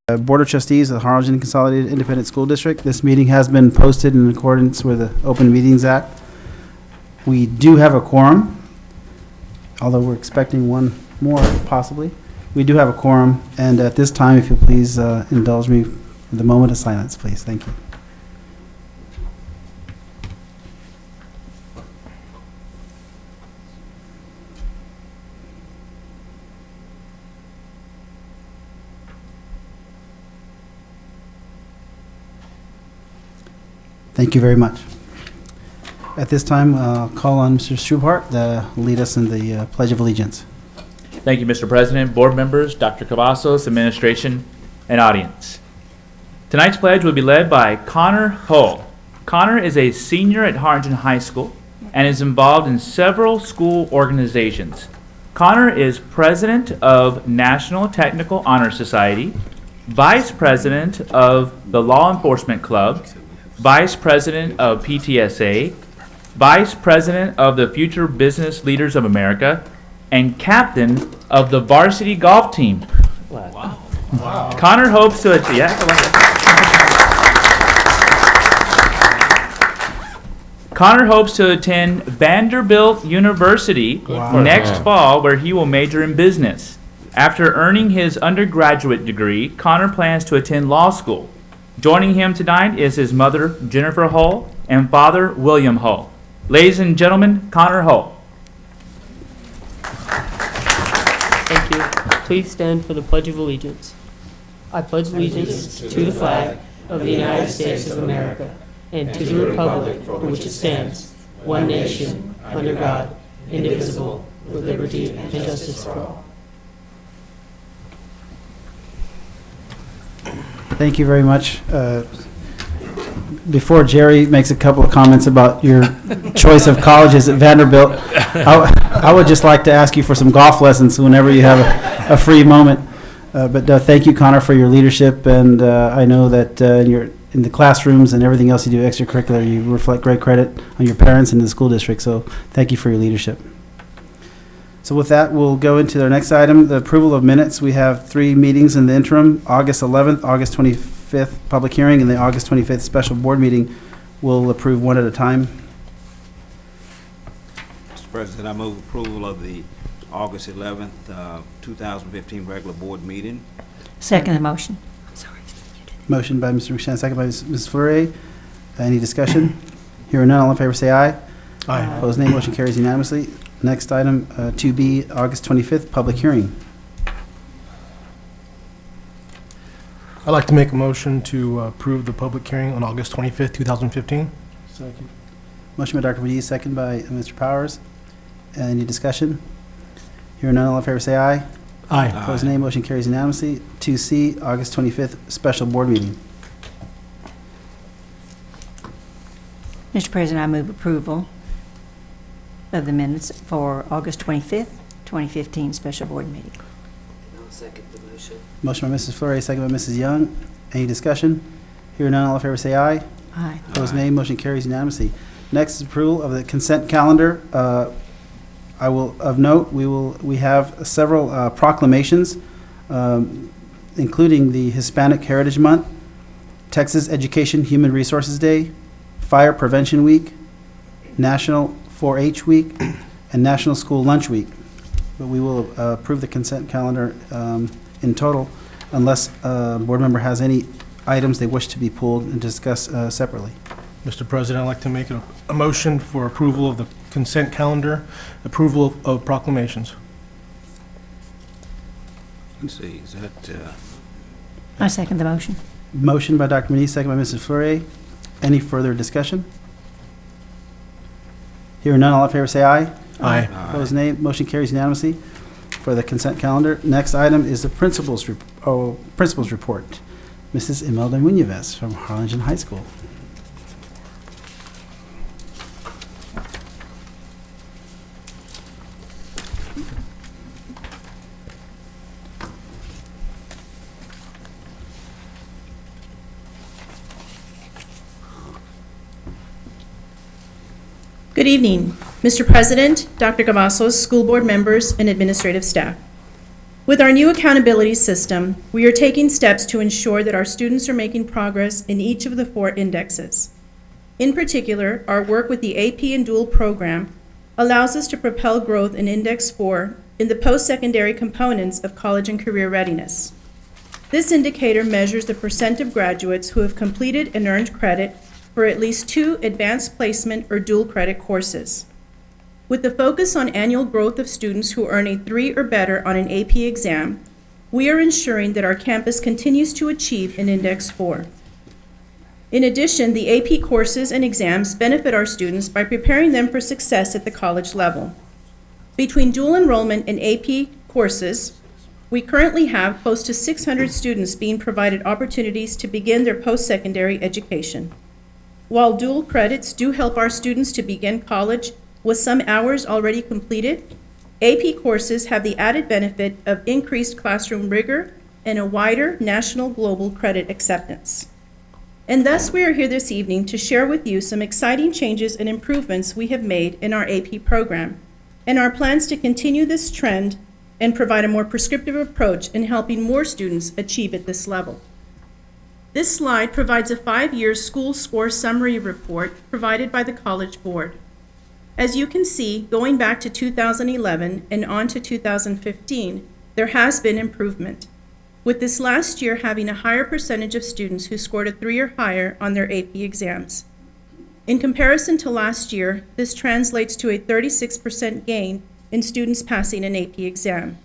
Board of Trustees of the Harlingen Consolidated Independent School District. This meeting has been posted in accordance with the Open Meetings Act. We do have a quorum, although we're expecting one more possibly. We do have a quorum, and at this time, if you please indulge me with a moment of silence, please. Thank you. Thank you very much. At this time, I'll call on Mr. Schubart to lead us in the Pledge of Allegiance. Thank you, Mr. President, board members, Dr. Cavazos, administration, and audience. Tonight's pledge will be led by Connor Hull. Connor is a senior at Harlingen High School and is involved in several school organizations. Connor is president of National Technical Honor Society, vice president of the Law Enforcement Club, vice president of PTSA, vice president of the Future Business Leaders of America, and captain of the varsity golf team. Wow. Connor hopes to Connor hopes to attend Vanderbilt University next fall, where he will major in business. After earning his undergraduate degree, Connor plans to attend law school. Joining him tonight is his mother, Jennifer Hull, and father, William Hull. Ladies and gentlemen, Connor Hull. Thank you. Please stand for the Pledge of Allegiance. I pledge allegiance to the flag of the United States of America and to the republic for which it stands, one nation, under God, indivisible, with liberty and justice for all. Thank you very much. Before Jerry makes a couple of comments about your choice of colleges at Vanderbilt, I would just like to ask you for some golf lessons whenever you have a free moment. But thank you, Connor, for your leadership, and I know that in the classrooms and everything else you do extracurricular, you reflect great credit on your parents and the school district, so thank you for your leadership. So with that, we'll go into our next item, the approval of minutes. We have 3 meetings in the interim, August 11th, August 25th public hearing, and the August 25th special board meeting. We'll approve one at a time. Mr. President, I move approval of the August 11th, 2015 regular board meeting. Second the motion. Motion by Mr. Ruchan, second by Ms. Fleury. Any discussion? Hearing none, all in favor say aye. Aye. Opposed, nay. Motion carries unanimously. Next item, 2B, August 25th, public hearing. I'd like to make a motion to approve the public hearing on August 25th, 2015. Second. Motion by Dr. Medina, second by Mr. Powers. Any discussion? Hearing none, all in favor say aye. Aye. Opposed, nay. Motion carries unanimously. 2C, August 25th, special board meeting. Mr. President, I move approval of the minutes for August 25th, 2015 special board meeting. I'll second the motion. Motion by Mrs. Fleury, second by Mrs. Young. Any discussion? Hearing none, all in favor say aye. Aye. Opposed, nay. Motion carries unanimously. Next is approval of the consent calendar. Of note, we have several proclamations, including the Hispanic Heritage Month, Texas Education Human Resources Day, Fire Prevention Week, National 4-H Week, and National School Lunch Week. But we will approve the consent calendar in total unless a board member has any items they wish to be pulled and discussed separately. Mr. President, I'd like to make a motion for approval of the consent calendar, approval of proclamations. Let's see, is that, I second the motion. Motion by Dr. Manise, second by Mrs. Fleury. Any further discussion? Hearing none, all in favor say aye. Aye. Opposed, nay. Motion carries unanimously for the consent calendar. Next item is the principal's report. Mrs. Imelda Munoz from Harlingen High School. Good evening, Mr. President, Dr. Cavazos, school board members, and administrative staff. With our new accountability system, we are taking steps to ensure that our students are making progress in each of the 4 indexes. In particular, our work with the AP and Dual program allows us to propel growth in Index 4 in the post-secondary components of college and career readiness. This indicator measures the percent of graduates who have completed and earned credit for at least 2 advanced placement or dual credit courses. With the focus on annual growth of students who earn a 3 or better on an AP exam, we are ensuring that our campus continues to achieve in Index 4. In addition, the AP courses and exams benefit our students by preparing them for success at the college level. Between dual enrollment and AP courses, we currently have close to 600 students being provided opportunities to begin their post-secondary education. While dual credits do help our students to begin college with some hours already completed, AP courses have the added benefit of increased classroom rigor and a wider national global credit acceptance. And thus we are here this evening to share with you some exciting changes and improvements we have made in our AP program and our plans to continue this trend and provide a more prescriptive approach in helping more students achieve at this level. This slide provides a 5-year school score summary report provided by the College Board. As you can see, going back to 2011 and on to 2015, there has been improvement, with this last year having a higher percentage of students who scored a 3 or higher on their AP exams. In comparison to last year, this translates to a 36% gain in students passing an AP exam.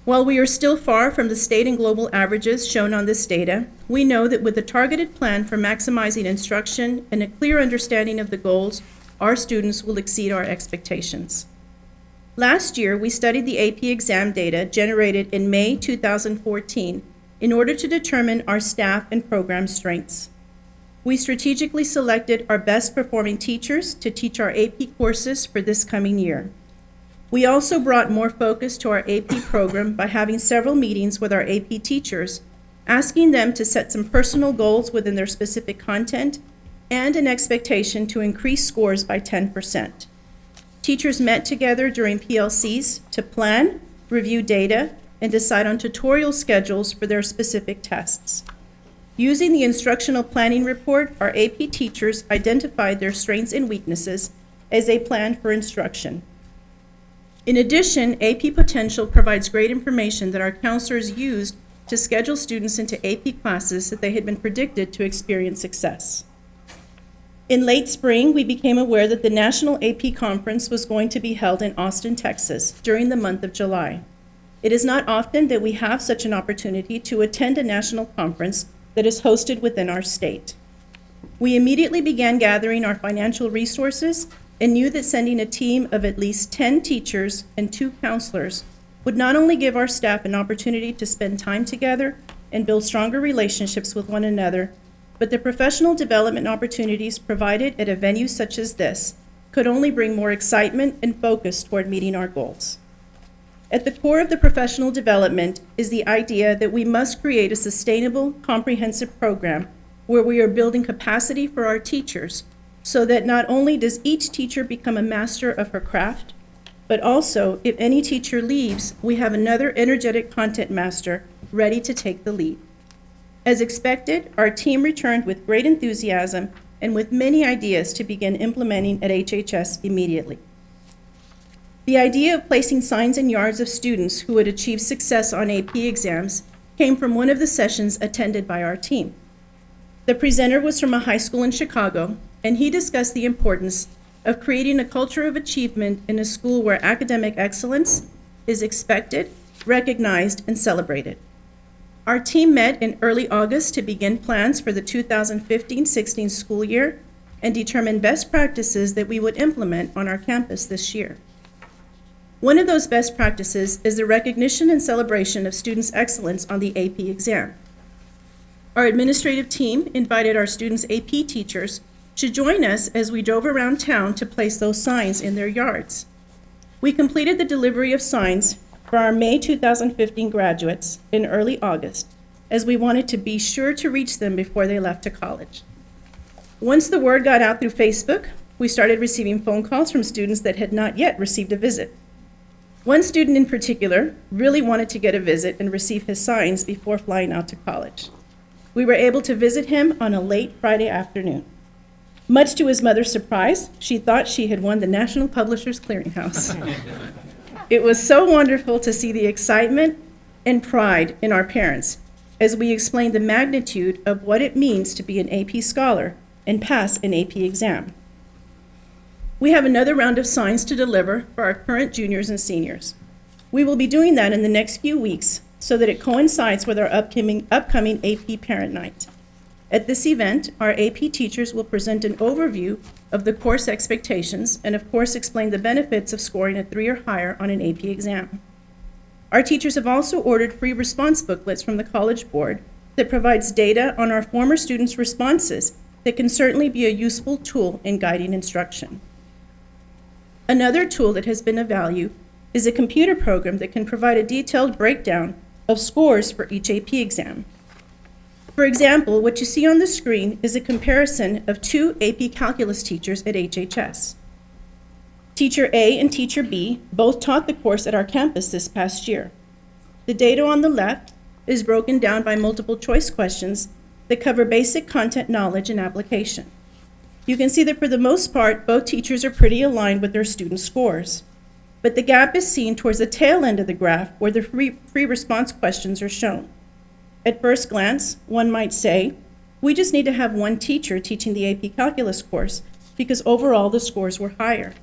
While we are still far from the state and global averages shown on this data, we know that with a targeted plan for maximizing instruction and a clear understanding of the goals, our students will exceed our expectations. Last year, we studied the AP exam data generated in May 2014 in order to determine our staff and program strengths. We strategically selected our best performing teachers to teach our AP courses for this coming year. We also brought more focus to our AP program by having several meetings with our AP teachers, asking them to set some personal goals within their specific content and an expectation to increase scores by 10%. Teachers met together during PLCs to plan, review data, and decide on tutorial schedules for their specific tests. Using the instructional planning report, our AP teachers identified their strengths and weaknesses as they planned for instruction. In addition, AP Potential provides great information that our counselors used to schedule students into AP classes that they had been predicted to experience success. In late spring, we became aware that the National AP Conference was going to be held in Austin, Texas, during the month of July. It is not often that we have such an opportunity to attend a national conference that is hosted within our state. We immediately began gathering our financial resources and knew that sending a team of at least 10 teachers and 2 counselors would not only give our staff an opportunity to spend time together and build stronger relationships with one another, but the professional development opportunities provided at a venue such as this could only bring more excitement and focus toward meeting our goals. At the core of the professional development is the idea that we must create a sustainable, comprehensive program where we are building capacity for our teachers so that not only does each teacher become a master of her craft, but also if any teacher leaves, we have another energetic content master ready to take the lead. As expected, our team returned with great enthusiasm and with many ideas to begin implementing at HHS immediately. The idea of placing signs in yards of students who would achieve success on AP exams came from one of the sessions attended by our team. The presenter was from a high school in Chicago, and he discussed the importance of creating a culture of achievement in a school where academic excellence is expected, recognized, and celebrated. Our team met in early August to begin plans for the 2015-16 school year and determine best practices that we would implement on our campus this year. One of those best practices is the recognition and celebration of students' excellence on the AP exam. Our administrative team invited our students' AP teachers to join us as we drove around town to place those signs in their yards. We completed the delivery of signs for our May 2015 graduates in early August, as we wanted to be sure to reach them before they left to college. Once the word got out through Facebook, we started receiving phone calls from students that had not yet received a visit. One student in particular really wanted to get a visit and receive his signs before flying out to college. We were able to visit him on a late Friday afternoon. Much to his mother's surprise, she thought she had won the National Publishers Clearinghouse. It was so wonderful to see the excitement and pride in our parents as we explained the magnitude of what it means to be an AP scholar and pass an AP exam. We have another round of signs to deliver for our current juniors and seniors. We will be doing that in the next few weeks so that it coincides with our upcoming AP Parent Night. At this event, our AP teachers will present an overview of the course expectations and of course explain the benefits of scoring a 3 or higher on an AP exam. Our teachers have also ordered free response booklets from the College Board that provides data on our former students' responses that can certainly be a useful tool in guiding instruction. Another tool that has been of value is a computer program that can provide a detailed breakdown of scores for each AP exam. For example, what you see on the screen is a comparison of 2 AP Calculus teachers at HHS. Teacher A and Teacher B both taught the course at our campus this past year. The data on the left is broken down by multiple choice questions that cover basic content knowledge and application. You can see that for the most part, both teachers are pretty aligned with their student scores. But the gap is seen towards the tail end of the graph where the free response questions are shown. At first glance, one might say, we just need to have one teacher teaching the AP Calculus course because overall the scores were higher.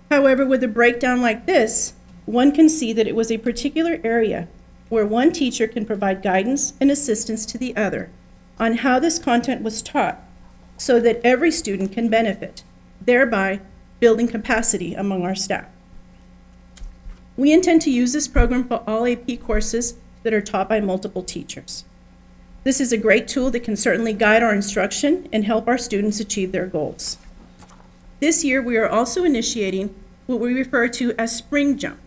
However, with a breakdown like this, one can see that it was a particular area where one teacher can provide guidance and assistance to the other on how this content was taught so that every student can benefit, thereby building capacity among our staff. We intend to use this program for all AP courses that are taught by multiple teachers. This is a great tool that can certainly guide our instruction and help our students achieve their goals. This year, we are also initiating what we refer to as Spring Jump.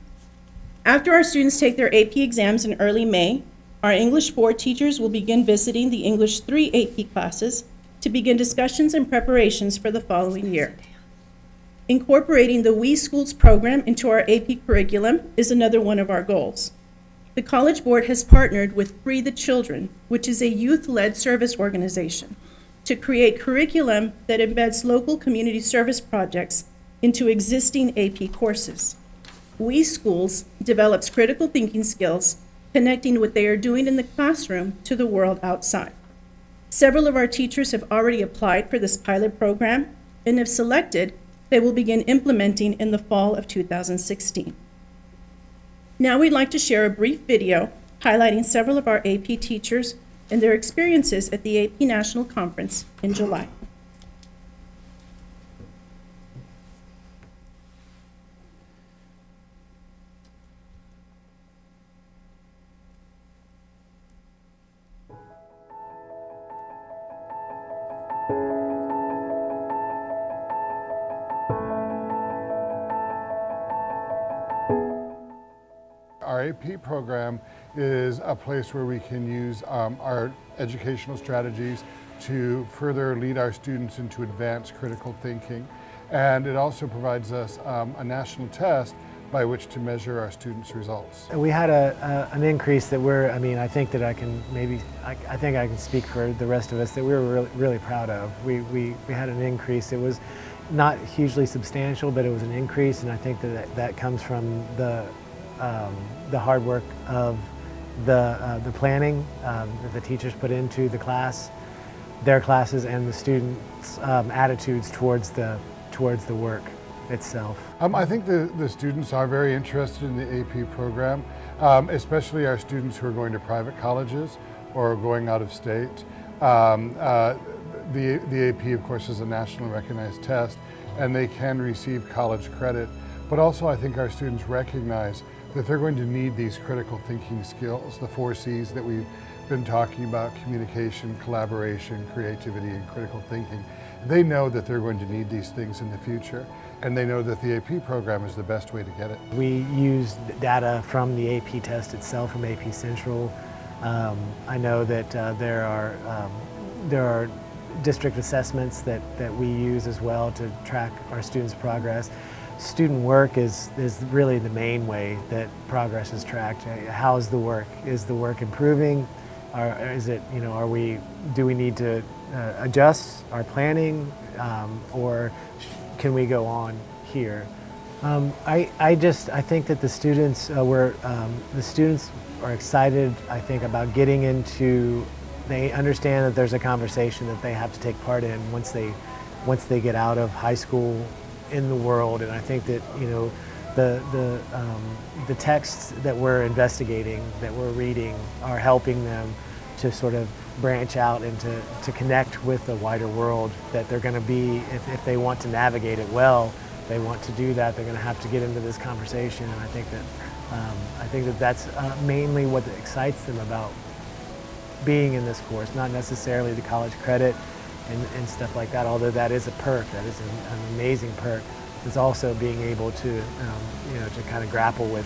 After our students take their AP exams in early May, our English 4 teachers will begin visiting the English 3 AP classes to begin discussions and preparations for the following year. Incorporating the We Schools program into our AP curriculum is another one of our goals. The College Board has partnered with Free the Children, which is a youth-led service organization, to create curriculum that embeds local community service projects into existing AP courses. We Schools develops critical thinking skills, connecting what they are doing in the classroom to the world outside. Several of our teachers have already applied for this pilot program, and if selected, they will begin implementing in the fall of 2016. Now we'd like to share a brief video highlighting several of our AP teachers and their experiences at the AP National Conference in July. Our AP program is a place where we can use our educational strategies to further lead our students into advanced critical thinking. And it also provides us a national test by which to measure our students' results. We had an increase that I think that I think I can speak for the rest of us that we were really proud of. We had an increase. It was not hugely substantial, but it was an increase, and I think that comes from the hard work of the planning that the teachers put into the class, their classes, and the students' attitudes towards the work itself. I think the students are very interested in the AP program, especially our students who are going to private colleges or going out of state. The AP, of course, is a nationally recognized test, and they can receive college credit. But also, I think our students recognize that they're going to need these critical thinking skills, the 4 C's that we've been talking about: communication, collaboration, creativity, and critical thinking. They know that they're going to need these things in the future, and they know that the AP program is the best way to get it. We used data from the AP test itself, from AP Central. I know that there are district assessments that we use as well to track our students' progress. student work is really the main way that progress is tracked. How is the work? Is the work improving? Or is it, do we need to adjust our planning, or can we go on here? I think that the students are excited, I think, about getting into, they understand that there's a conversation that they have to take part in once they get out of high school in the world. And I think that, the texts that we're investigating, that we're reading, are helping them to sort of branch out and to connect with the wider world that they're going to be, if they want to navigate it well, they want to do that, they're going to have to get into this conversation. And I think that that's mainly what excites them about being in this course, not necessarily the college credit and stuff like that, although that is a perk, that is an amazing perk. It's also being able to, to kind of grapple with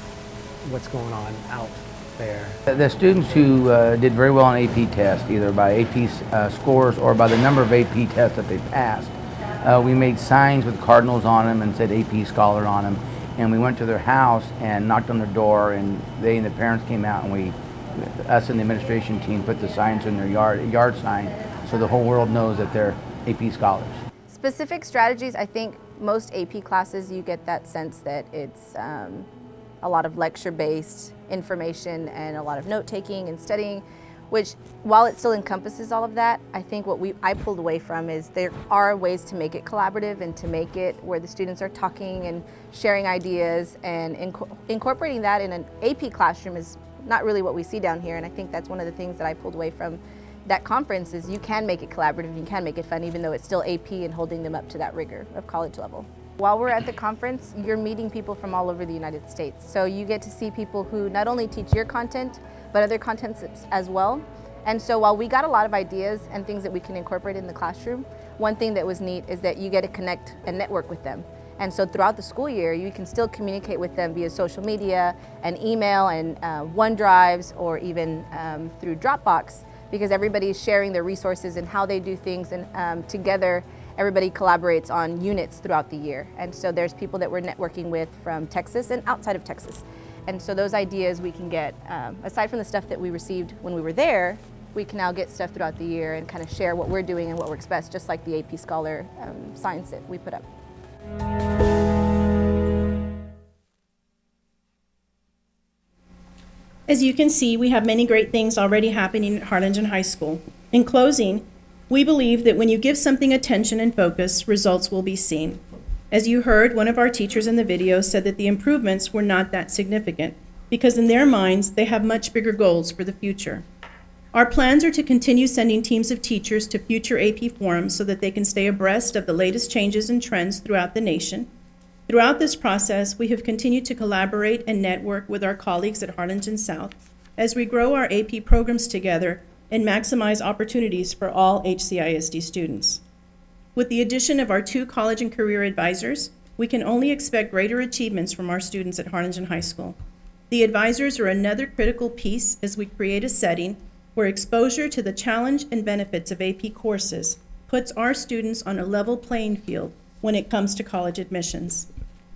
what's going on out there. The students who did very well on AP tests, either by AP scores or by the number of AP tests that they passed, we made signs with cardinals on them and said AP Scholar on them, and we went to their house and knocked on their door, and they and the parents came out, and us and the administration team put the signs in their yard sign, so the whole world knows that they're AP Scholars. Specific strategies, I think most AP classes you get that sense that it's a lot of lecture-based information and a lot of note-taking and studying, which, while it still encompasses all of that, I think what I pulled away from is there are ways to make it collaborative and to make it where the students are talking and sharing ideas, and incorporating that in an AP classroom is not really what we see down here. And I think that's one of the things that I pulled away from that conference, is you can make it collaborative, you can make it fun, even though it's still AP and holding them up to that rigor of college level. While we're at the conference, you're meeting people from all over the United States. So you get to see people who not only teach your content, but other contents as well. And so while we got a lot of ideas and things that we can incorporate in the classroom, one thing that was neat is that you get to connect and network with them. And so throughout the school year, you can still communicate with them via social media and email and OneDrives, or even through Dropbox, because everybody's sharing their resources and how they do things, and together everybody collaborates on units throughout the year. And so there's people that we're networking with from Texas and outside of Texas. And so those ideas we can get, aside from the stuff that we received when we were there, we can now get stuff throughout the year and kind of share what we're doing and what works best, just like the AP Scholar signs that we put up. As you can see, we have many great things already happening at Harlingen High School. In closing, we believe that when you give something attention and focus, results will be seen. As you heard, one of our teachers in the video said that the improvements were not that significant, because in their minds, they have much bigger goals for the future. Our plans are to continue sending teams of teachers to future AP forums so that they can stay abreast of the latest changes and trends throughout the nation. Throughout this process, we have continued to collaborate and network with our colleagues at Harlingen South as we grow our AP programs together and maximize opportunities for all HCISD students. With the addition of our 2 college and career advisors, we can only expect greater achievements from our students at Harlingen High School. The advisors are another critical piece as we create a setting where exposure to the challenge and benefits of AP courses puts our students on a level playing field when it comes to college admissions.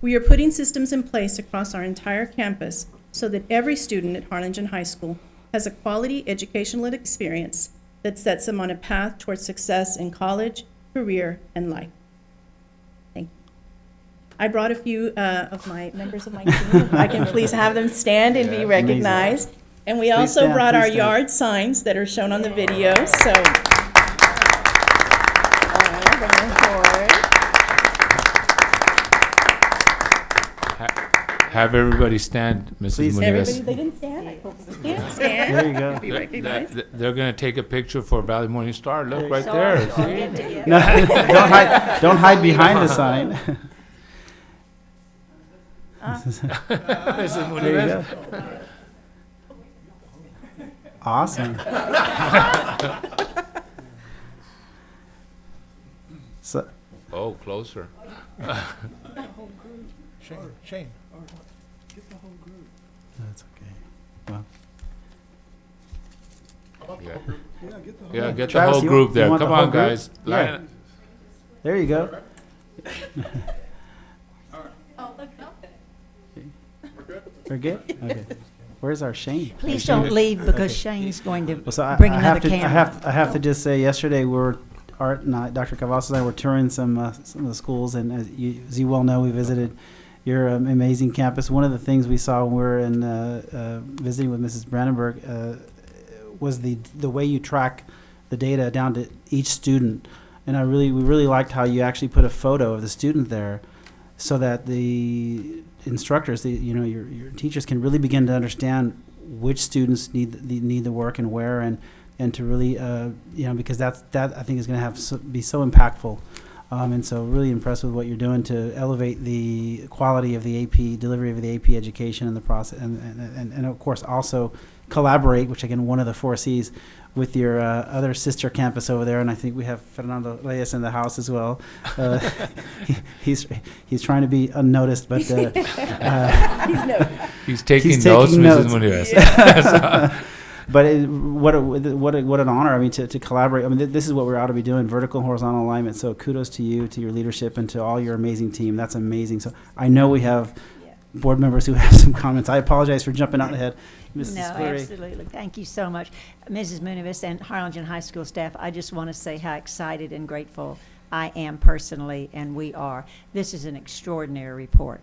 We are putting systems in place across our entire campus so that every student at Harlingen High School has a quality educational experience that sets them on a path towards success in college, career, and life. Thank you. I brought a few of my members of my team. If I can please have them stand and be recognized. And we also brought our yard signs that are shown on the video. So, bring them forward. Have everybody stand, Mrs. Please. Munez. Everybody, they didn't stand. I hope they can't stand. There you go. Be recognized. They're going to take a picture for Valley Morning Star. Look right there. See? No, don't hide behind the sign. Mrs. There you Munez. go. Awesome. So, Oh, closer. Shane. that's okay. Well, Yeah, get the Travis, whole you group want- there. you want Come the whole on, group? guys. Yeah. There you go. We're good? Okay. Where's our Shane? Please Shane- don't leave because Okay. Shane's going to Well, so bring I another have to, camera. I have to just say, yesterday Art and I, Dr. Cavazos and I were touring some of the schools, and as you well know, we visited your amazing campus. One of the things we saw when we were in visiting with Mrs. Brandenburg was the way you track the data down to each student, and we really liked how you actually put a photo of the student there, so that the instructors, your teachers can really begin to understand which students need the work and where, and to really because that I think is going to be so impactful, and so really impressed with what you're doing to elevate the quality of the AP delivery of the AP education and the process, and of course also collaborate, which again one of the 4 C's, with your other sister campus over there, and I think we have Fernando Reyes in the house as well. He's trying to be unnoticed, but He's taking notes, Mrs. Munirez. But what an honor! I mean, to collaborate. I mean, this is what we ought to be doing: vertical and horizontal alignment. So kudos to you, to your leadership, and to all your amazing team. That's amazing. So I know we have board members who have some comments. I apologize for jumping out ahead. Mrs. No, Fleury. absolutely. Thank you so much. Mrs. Munivis and Harlingen High School staff, I just want to say how excited and grateful I am personally, and we are. This is an extraordinary report,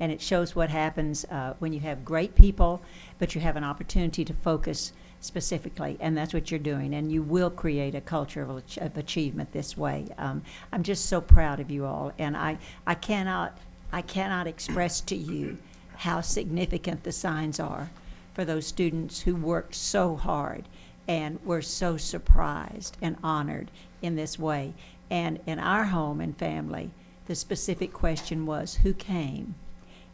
and it shows what happens when you have great people, but you have an opportunity to focus specifically, and that's what you're doing, and you will create a culture of achievement this way. I'm just so proud of you all, and I cannot express to you how significant the signs are for those students who worked so hard and were so surprised and honored in this way. And in our home and family, the specific question was, who came?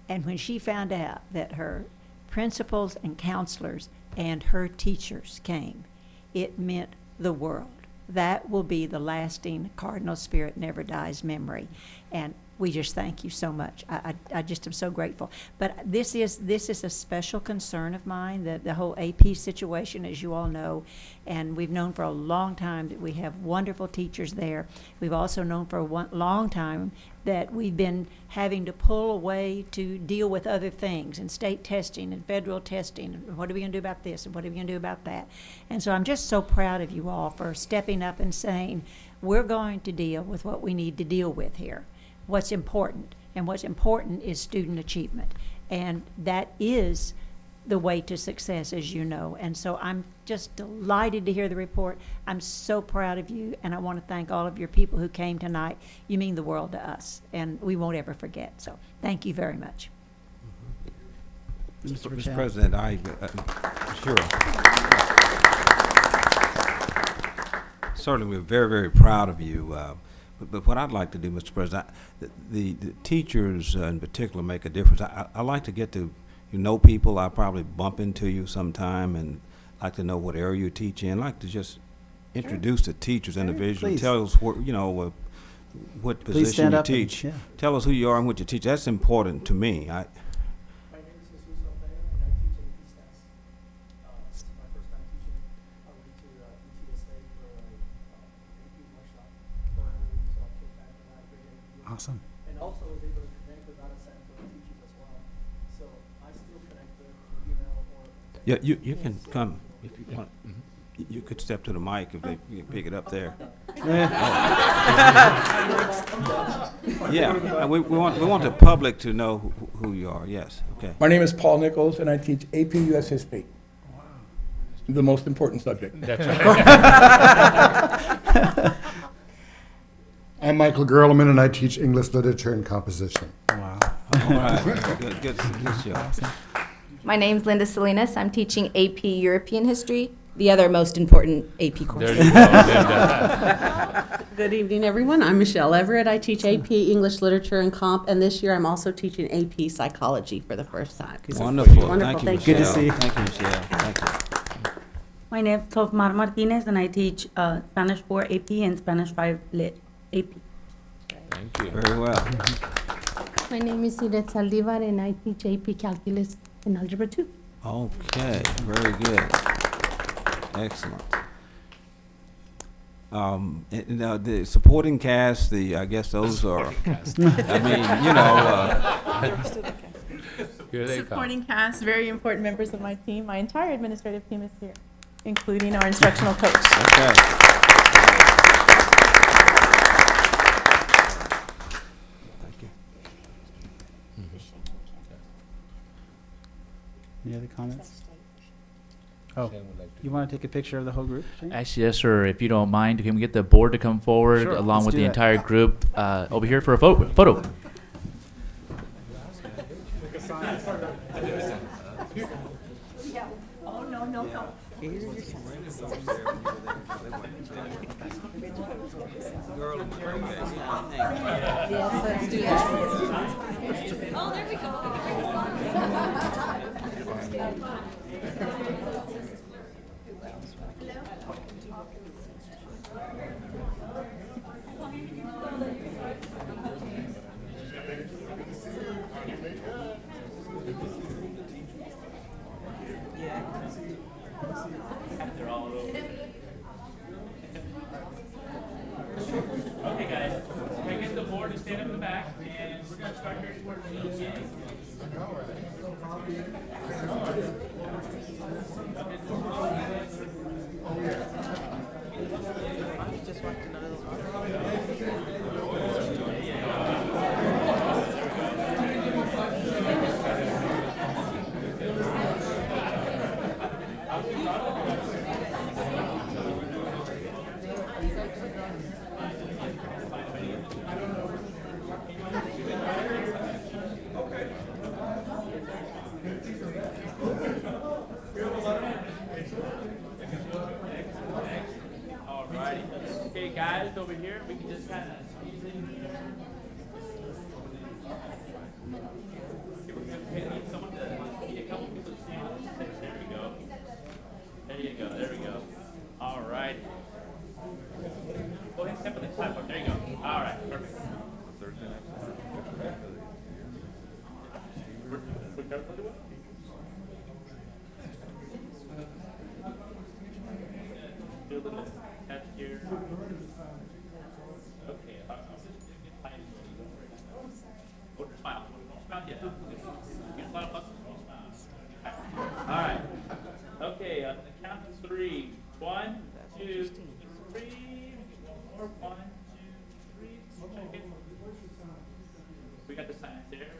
And when she found out that her principals and counselors and her teachers came, it meant the world. That will be the lasting Cardinal Spirit Never Dies memory. And we just thank you so much. I just am so grateful. But this is a special concern of mine, the whole AP situation, as you all know. And we've known for a long time that we have wonderful teachers there. We've also known for a long time that we've been having to pull away to deal with other things, and state testing and federal testing. And what are we going to do about this? And what are we going to do about that? And so I'm just so proud of you all for stepping up and saying, we're going to deal with what we need to deal with here. What's important, and what's important is student achievement, and that is the way to success, as you know. And so I'm just delighted to hear the report. I'm so proud of you, and I want to thank all of your people who came tonight. You mean the world to us, and we won't ever forget. So thank you very much. Mr. President, sure. Certainly, we're very, very proud of you. But what I'd like to do, Mr. President, the teachers in particular make a difference. I like to get to know people. I probably bump into you sometime and like to know what area you teach in. I'd like to just introduce the teachers individually. Please. Tell us what Please position stand you up and- teach. yeah. Tell us who you are and what you teach. That's important to me. My name is Jesus Almeida, and I teach AP stats. This is my first time teaching. I went to UTSA for a AP workshop for a whole week, so I came back and I had a great AP. Awesome. And also was able to connect with out of San Antonio teachers as well. So I still connect with email or. Yeah, you can come if you want. You could step to the mic if they you can pick it up there. Yeah, we want the public to know who you are. Yes, okay. My name is Paul Nichols, and I teach AP US History. The most important subject. That's right. I'm Michael Gerleman, and I teach English literature and composition. Wow. All right, good show. My name's Linda Salinas. I'm teaching AP European History, the other most important AP course. There you go, Linda. Good evening, everyone. I'm Michelle Everett. I teach AP English Literature and Comp, and this year I'm also teaching AP Psychology for the first time. Wonderful. Wonderful. Thank Thank you, you. Good to see you. Michelle. Thank you, Michelle. Thank you. My name is Sofmar Martinez, and I teach Spanish 4 AP and Spanish 5 Lit AP. Thank you. Very well. My name is Edith Saldivar, and I teach AP Calculus and Algebra 2. Okay, very good. Excellent. The supporting cast, I guess those are, I mean, Here they come. supporting cast, very important members of my team. My entire administrative team is here, including our instructional coach. Okay. Thank you. Any other comments? Oh, you want to take a picture of the whole group, Shane? Actually, yes, sir. If you don't mind, can we get the board to come forward Sure, along let's with do the that. entire group over here for a photo? Oh, no, no, no. Yes, let's do that. Oh, there we Okay, guys. Can I get the board to stand up in the back, and we're going to start here towards the beginning. Alrighty. Okay, guys, over here, we can just kind of squeeze in here. Need someone to, need a couple people to stand on the steps. There we go. There you go, there we go. Alright. Go ahead and step on the platform. There you go. Alright, perfect. Do a little touch here. Okay, smile. Smile, yeah. You smile, plus. All right. Okay, on the count of three. 1, 2, 3. One more. 1, 2, 3. Check it. We got the signs there.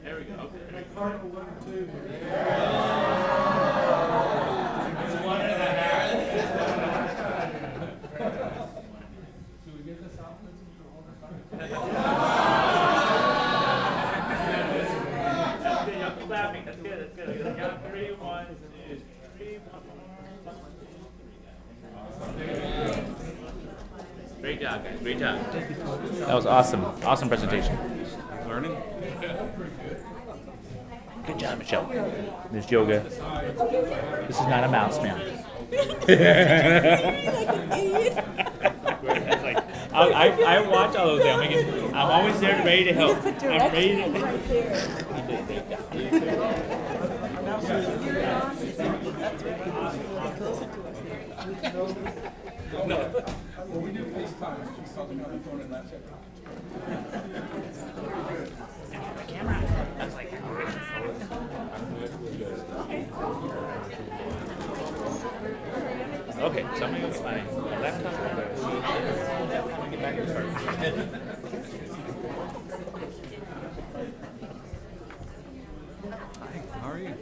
There we go. Okay. There we go. 1 and 2. One and a half. Do we get this out? That's good. Y'all keep laughing. That's good. That's good. We're gonna count 3. 1, 2, 3. Great job, guys. Great job. That was awesome. Awesome presentation. Learning. Good job, Michelle. There's yoga. This is not a mouse, ma'am. I watch all those things. I'm always there ready to help. I'm ready to... No. Well, we do FaceTime. She's talking on the phone and that's it. Camera. That's like... Okay, so I'm gonna go get my laptop. I'm gonna get back to start. Hi, how are you?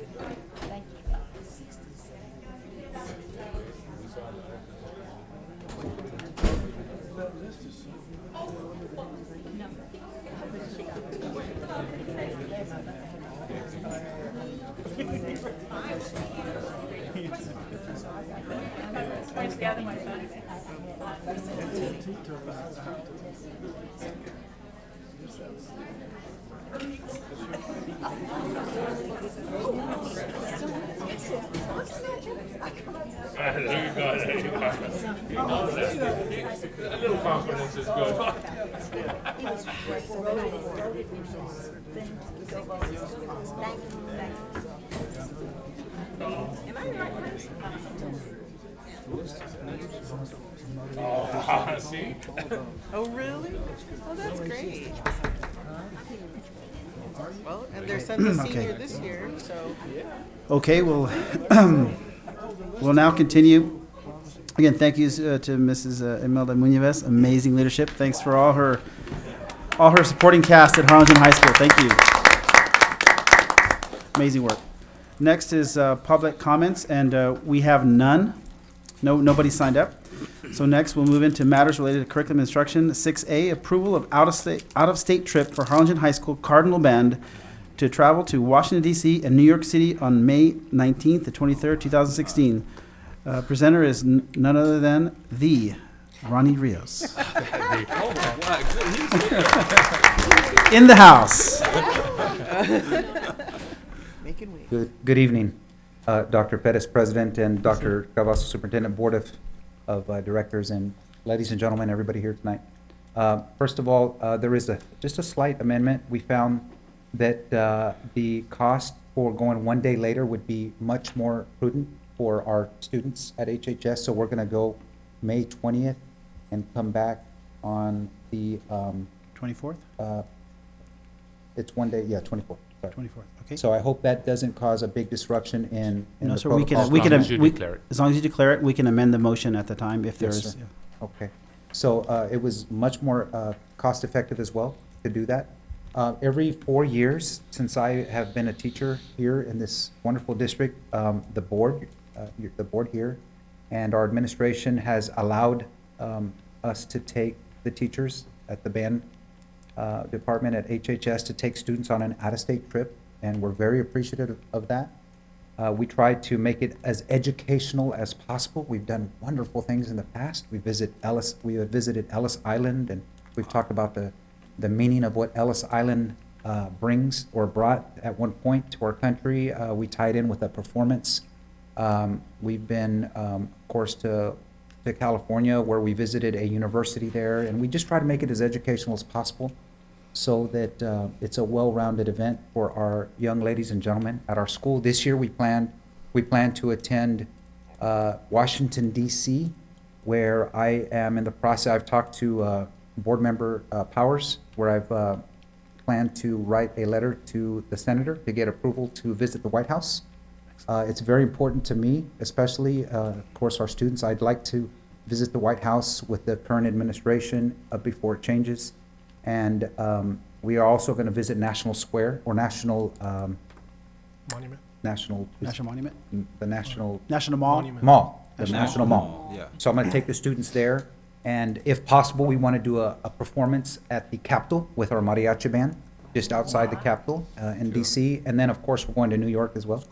There you go. There you go. A little confidence is good. Am I the right person? Oh, see? Oh, really? Oh, that's great. Well, and their son's a senior Okay. this year, so. Okay, we'll now continue. Again, thank yous to Mrs. Imelda Munoz, amazing leadership. Thanks for all her supporting cast at Harlingen High School. Thank you. Amazing work. Next is public comments, and we have none. Nobody signed up. So next, we'll move into matters related to curriculum instruction. 6A, approval of out-of-state trip for Harlingen High School Cardinal Band to travel to Washington, D.C. and New York City on May 19th to 23rd, 2016. Presenter is none other than the Ronnie Rios. In the house. Good evening, Dr. Pettis, President, and Dr. Cavazos, Superintendent, Board of Directors, and ladies and gentlemen, everybody here tonight. First of all, there is just a slight amendment. We found that the cost for going one day later would be much more prudent for our students at HHS, so we're gonna go May 20th and come back on the 24th? It's one day, yeah, 24th. Sorry. 24th, okay. So I hope that doesn't cause a big disruption in No, the sir, we protocol. can, as you declare it. as long as you declare it, we can amend the motion at the time if Yes, there's. sir. Okay. So it was much more cost-effective as well to do that. Every 4 years, since I have been a teacher here in this wonderful district, the board here and our administration has allowed us to take the teachers at the band department at HHS to take students on an out-of-state trip, and we're very appreciative of that. We try to make it as educational as possible. We've done wonderful things in the past. We have visited Ellis Island, and we've talked about the meaning of what Ellis Island brings or brought at one point to our country. We tied in with a performance. We've been, of course, to California, where we visited a university there, and we just try to make it as educational as possible so that it's a well-rounded event for our young ladies and gentlemen at our school. This year, we plan to attend Washington, D.C., where I am in the process. I've talked to Board Member Powers, where I've planned to write a letter to the senator to get approval to visit the White House. It's very important to me, especially, of course, our students. I'd like to visit the White House with the current administration before it changes. And we are also going to visit National Square, or National Monument? National Monument? The National Mall? Mall, the National National Mall. Yeah. So I'm going to take the students there, and if possible, we want to do a performance at the Capitol with our mariachi band, just outside the Capitol in DC, and then, of course, we're going to New York as well.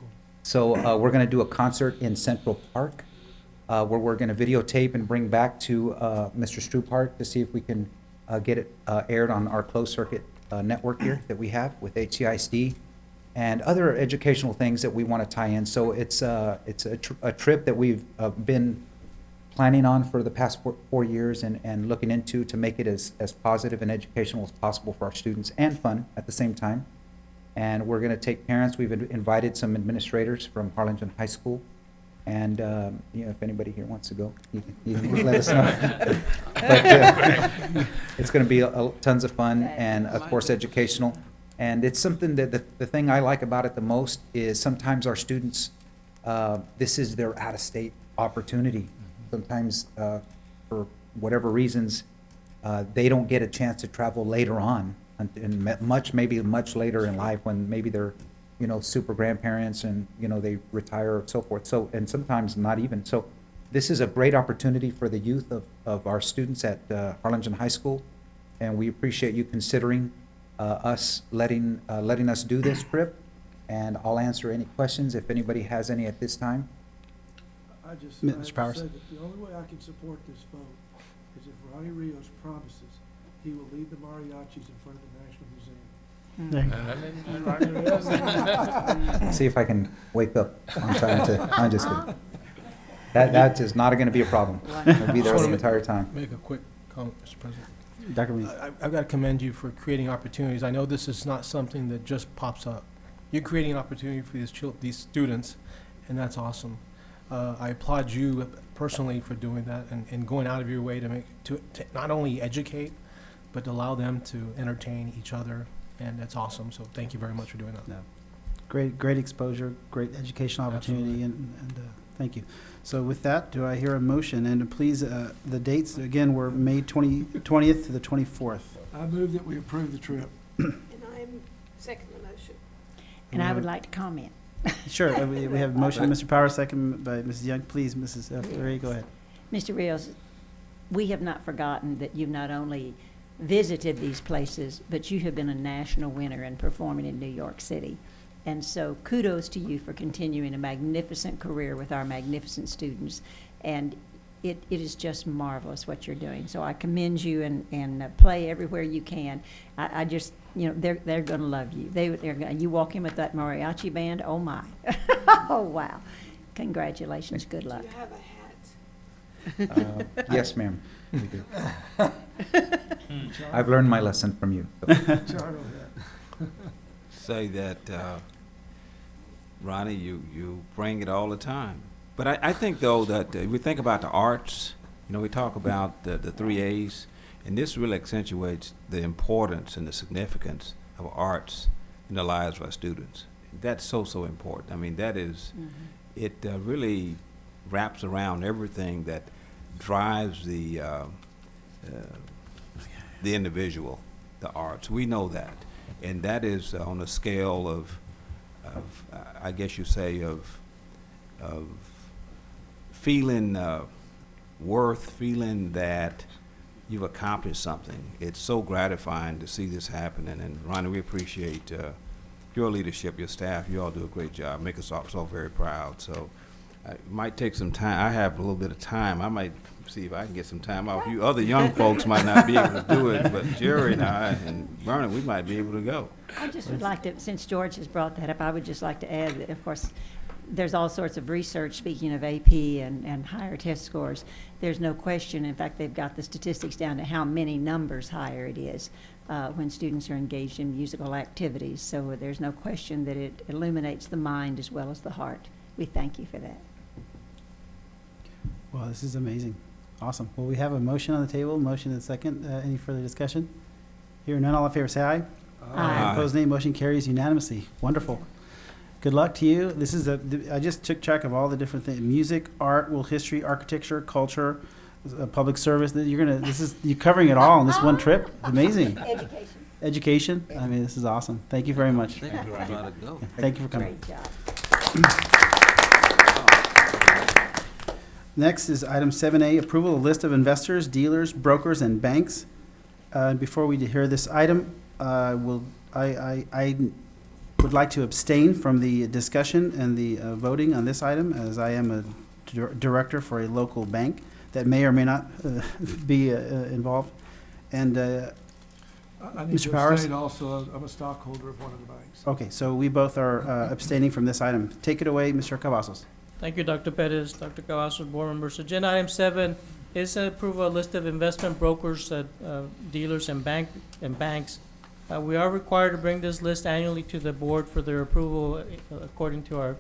So we're going to do a concert in Central Park, where we're going to videotape and bring back to Mr. Strupart to see if we can get it aired on our closed circuit network here that we have with HCISD, and other educational things that we want to tie in. So it's a trip that we've been planning on for the past 4 years and looking into to make it as positive and educational as possible for our students and fun at the same time. And we're going to take parents. We've invited some administrators from Harlingen High School. And, if anybody here wants to go, you can let us know. But it's going to be tons of fun and, of course, educational. And it's something that the thing I like about it the most is sometimes our students, this is their out-of-state opportunity. Sometimes, for whatever reasons, they don't get a chance to travel later on, and maybe much later in life when maybe they're, super grandparents and, they retire and so forth. So, and sometimes not even. So this is a great opportunity for the youth of our students at Harlingen High School. And we appreciate you considering us letting us do this trip. And I'll answer any questions if anybody has any at this time. I just Mr. have to Powers. say that the only way I can support this vote is if Ronnie Rios promises he will lead the mariachis in front of the National Museum. See if I can wake up on time I'm just kidding. That is not going to be a problem. I'll be there the entire time. Make a quick comment, Mr. President. Dr. Reed. I've got to commend you for creating opportunities. I know this is not something that just pops up. You're creating an opportunity for these students, and that's awesome. I applaud you personally for doing that and going out of your way to not only educate, but to allow them to entertain each other, and that's awesome. So thank you very much for doing that. No. Great exposure, great educational opportunity, and thank you. So with that, do I hear a motion? And please, the dates, again, were May 20th to the 24th. I move that we approve the trip. And I'm second the motion. And I would like to comment. Sure, we have a motion, Mr. Powers, second by Mrs. Young. Please, Mrs. Fleury, go ahead. Mr. Rios, we have not forgotten that you've not only visited these places, but you have been a national winner in performing in New York City. And so kudos to you for continuing a magnificent career with our magnificent students. And it is just marvelous what you're doing. So I commend you and play everywhere you can. I just, they're going to love you. You walk in with that mariachi band, oh my. Oh, wow. Congratulations, good luck. Do you have a hat? Yes, ma'am. We do. I've learned my lesson from you. So. Say that, Ronnie, you bring it all the time. But I think, though, that we think about the arts, we talk about the 3 A's, and this really accentuates the importance and the significance of arts in the lives of our students. That's so important. I mean, that is, it really wraps around everything that drives the individual, the arts. We know that. And that is on a scale of I guess you say, of feeling worth, feeling that you've accomplished something. It's so gratifying to see this happening. And Ronnie, we appreciate your leadership, your staff. You all do a great job. Make us all so very proud. So it might take some time. I have a little bit of time. I might see if I can get some time off. You other young folks might not be able to do it, but Jerry and I and Vernon, we might be able to go. I just would like to, since George has brought that up, I would just like to add that, of course, there's all sorts of research, speaking of AP and higher test scores. There's no question, in fact, they've got the statistics down to how many numbers higher it is when students are engaged in musical activities. So there's no question that it illuminates the mind as well as the heart. We thank you for that. Well, this is amazing. Awesome. Well, we have a motion on the table, motion and second. Any further discussion? Hearing none, all in favor say aye. Aye. Opposed, nay. Motion carries unanimously. Wonderful. Good luck to you. This is I just took track of all the different things: music, art, world history, architecture, culture, public service. You're covering it all on this one trip. Amazing. Education. I mean, this is awesome. Thank you very much. Thank you for Thank you for coming. Great job. Next is item 7A, approval of list of investors, dealers, brokers, and banks. Before we hear this item, I would like to abstain from the discussion and the voting on this item, as I am a director for a local bank that may or may not be involved. And I need Mr. to Powers? abstain also. I'm a stockholder of one of the banks. Okay, so we both are abstaining from this item. Take it away, Mr. Cavazos. Thank you, Dr. Pettis, Dr. Cavazos, board members. Agenda item 7 is to approve a list of investment brokers, dealers, and banks. We are required to bring this list annually to the board for their approval according to our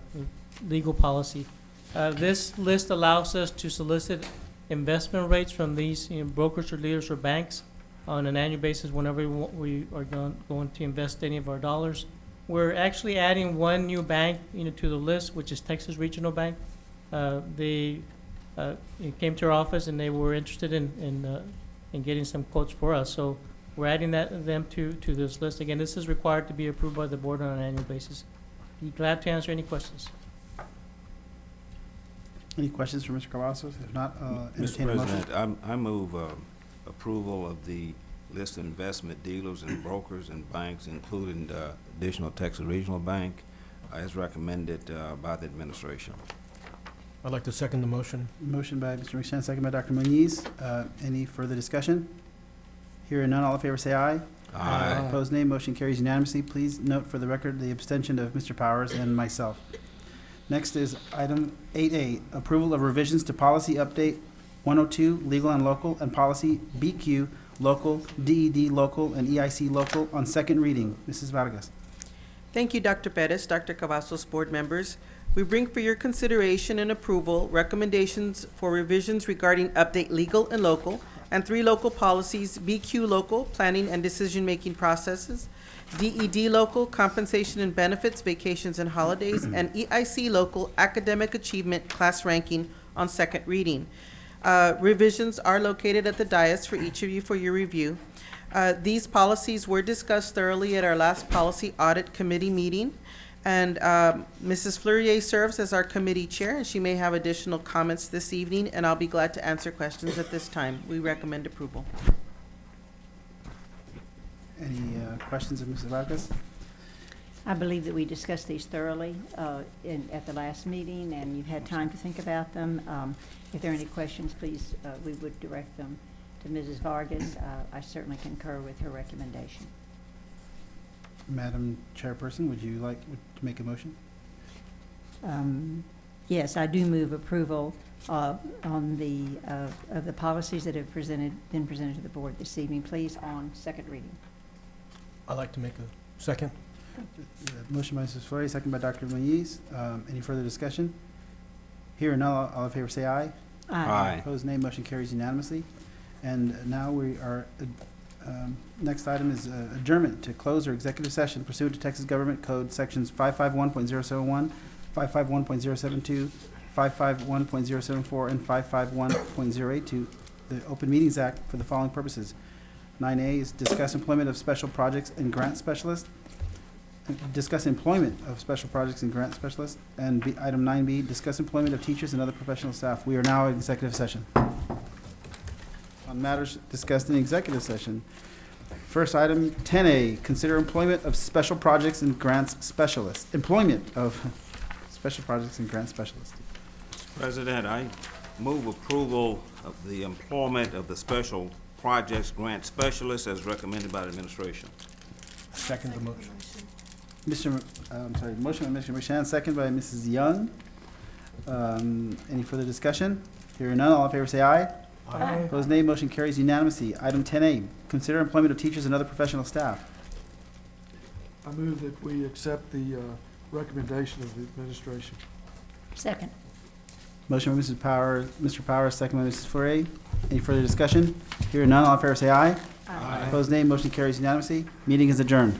legal policy. This list allows us to solicit investment rates from these brokers or dealers or banks on an annual basis whenever we are going to invest any of our dollars. We're actually adding one new bank to the list, which is Texas Regional Bank. They came to our office and they were interested in getting some quotes for us. So we're adding them to this list. Again, this is required to be approved by the board on an annual basis. Be glad to answer any questions. Any questions for Mr. Cavazos? If not, Mr. entertain a motion. President, I move approval of the list of investment dealers and brokers and banks, including the additional Texas Regional Bank, as recommended by the administration. I'd like to second the motion. Motion by Mr. McShann, second by Dr. Muniz. Any further discussion? Hearing none, all in favor say aye. Aye. Opposed, nay. Motion carries unanimously. Please note for the record the abstention of Mr. Powers and myself. Next is item 8A, approval of revisions to policy update 102, legal and local, and policy BQ, local, DED local, and EIC local on second reading. Mrs. Vargas. Thank you, Dr. Pettis, Dr. Cavazos, board members. We bring for your consideration and approval recommendations for revisions regarding update legal and local, and 3 local policies: BQ local, planning and decision-making processes; DED local, compensation and benefits, vacations and holidays; and EIC local, academic achievement, class ranking, on second reading. Revisions are located at the dais for each of you for your review. These policies were discussed thoroughly at our last Policy Audit Committee meeting. And Mrs. Fleurier serves as our committee chair, and she may have additional comments this evening, and I'll be glad to answer questions at this time. We recommend approval. Any questions of Mrs. Vargas? I believe that we discussed these thoroughly at the last meeting, and you've had time to think about them. If there are any questions, please, we would direct them to Mrs. Vargas. I certainly concur with her recommendation. Madam Chairperson, would you like to make a motion? Yes, I do move approval of the policies that have been presented to the board this evening, please, on second reading. I'd like to make a second. Motion by Mrs. Fleury, second by Dr. Muniz. Any further discussion? Here and now, all in favor say aye. Aye. Opposed, nay. Motion carries unanimously. And now we are, next item is adjournment to close our executive session pursuant to Texas Government Code Sections 551.071, 551.072, 551.074, and 551.082, the Open Meetings Act, for the following purposes. 9A is discuss employment of special projects and grant specialists. Discuss employment of special projects and grant specialists. And item 9B, discuss employment of teachers and other professional staff. We are now in executive session. On matters discussed in executive session. First item, 10A, consider employment of special projects and grants specialists. Employment of special projects and grant specialists. President, I move approval of the employment of the special projects grant specialists as recommended by the administration. Second the motion. Motion by Mr. McShann, second by Mrs. Young. Any further discussion? Hearing none, all in favor say aye. Aye. Opposed, nay. Motion carries unanimously. Item 10A, consider employment of teachers and other professional staff. I move that we accept the recommendation of the administration. Second. Motion by Mr. Powers, second by Mrs. Fleury. Any further discussion? Hearing none, all in favor say aye. Aye. Opposed, nay. Motion carries unanimously. Meeting is adjourned.